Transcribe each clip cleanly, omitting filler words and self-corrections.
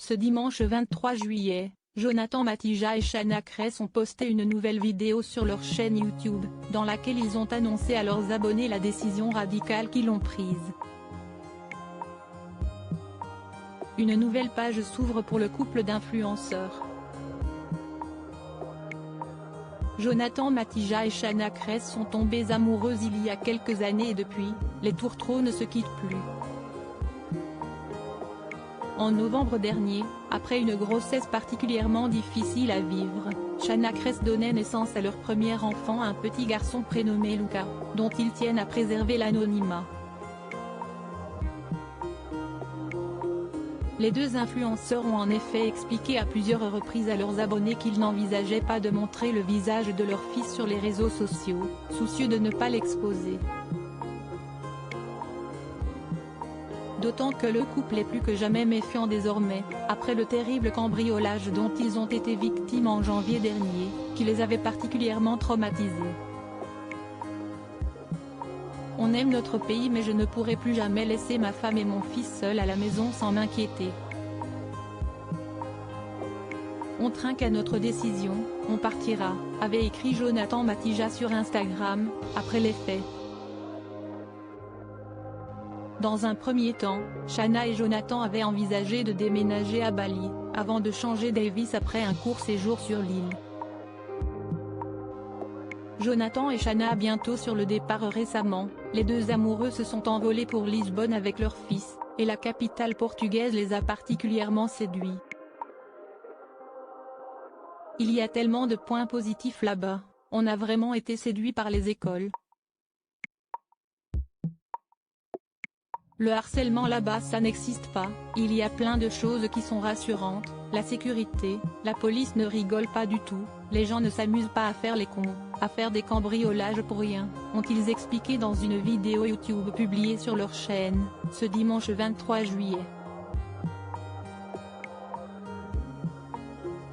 Ce dimanche 23 juillet, Jonathan Matija et Shanna Kress ont posté une nouvelle vidéo sur leur chaîne YouTube, dans laquelle ils ont annoncé à leurs abonnés la décision radicale qu'ils ont prise. Une nouvelle page s'ouvre pour le couple d'influenceurs. Jonathan Matija et Shanna Kress sont tombés amoureux il y a quelques années et depuis, les tourtereaux ne se quittent plus. En novembre dernier, après une grossesse particulièrement difficile à vivre, Shanna Kress donnait naissance à leur premier enfant, un petit garçon prénommé Luca, dont ils tiennent à préserver l'anonymat. Les deux influenceurs ont en effet expliqué à plusieurs reprises à leurs abonnés qu'ils n'envisageaient pas de montrer le visage de leur fils sur les réseaux sociaux, soucieux de ne pas l'exposer. D'autant que le couple est plus que jamais méfiant désormais, après le terrible cambriolage dont ils ont été victimes en janvier dernier, qui les avait particulièrement traumatisés. On aime notre pays mais je ne pourrai plus jamais laisser ma femme et mon fils seuls à la maison sans m'inquiéter. On trinque à notre décision, on partira, avait écrit Jonathan Matija sur Instagram, après les faits. Dans un premier temps, Shanna et Jonathan avaient envisagé de déménager à Bali, avant de changer Davis après un court séjour sur l'île. Jonathan et Shanna bientôt sur le départ récemment, les deux amoureux se sont envolés pour Lisbonne avec leur fils, et la capitale portugaise les a particulièrement séduits. Il y a tellement de points positifs là-bas, on a vraiment été séduits par les écoles. Le harcèlement là-bas ça n'existe pas, il y a plein de choses qui sont rassurantes, la sécurité, la police ne rigole pas du tout, les gens ne s'amusent pas à faire les cons, à faire des cambriolages pour rien, ont-ils expliqué dans une vidéo YouTube publiée sur leur chaîne, ce dimanche 23 juillet.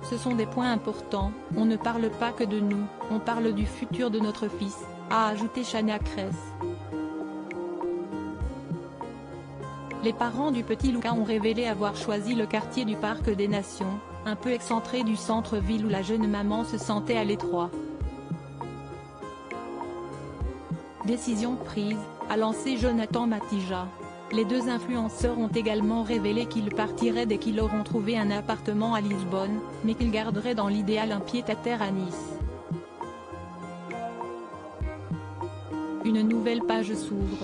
Ce sont des points importants, on ne parle pas que de nous, on parle du futur de notre fils, a ajouté Shanna Kress. Les parents du petit Luca ont révélé avoir choisi le quartier du Parc des Nations, un peu excentré du centre-ville où la jeune maman se sentait à l'étroit. Décision prise, a lancé Jonathan Matija. Les deux influenceurs ont également révélé qu'ils partiraient dès qu'ils auront trouvé un appartement à Lisbonne, mais qu'ils garderaient dans l'idéal un pied-à-terre à Nice. Une nouvelle page s'ouvre.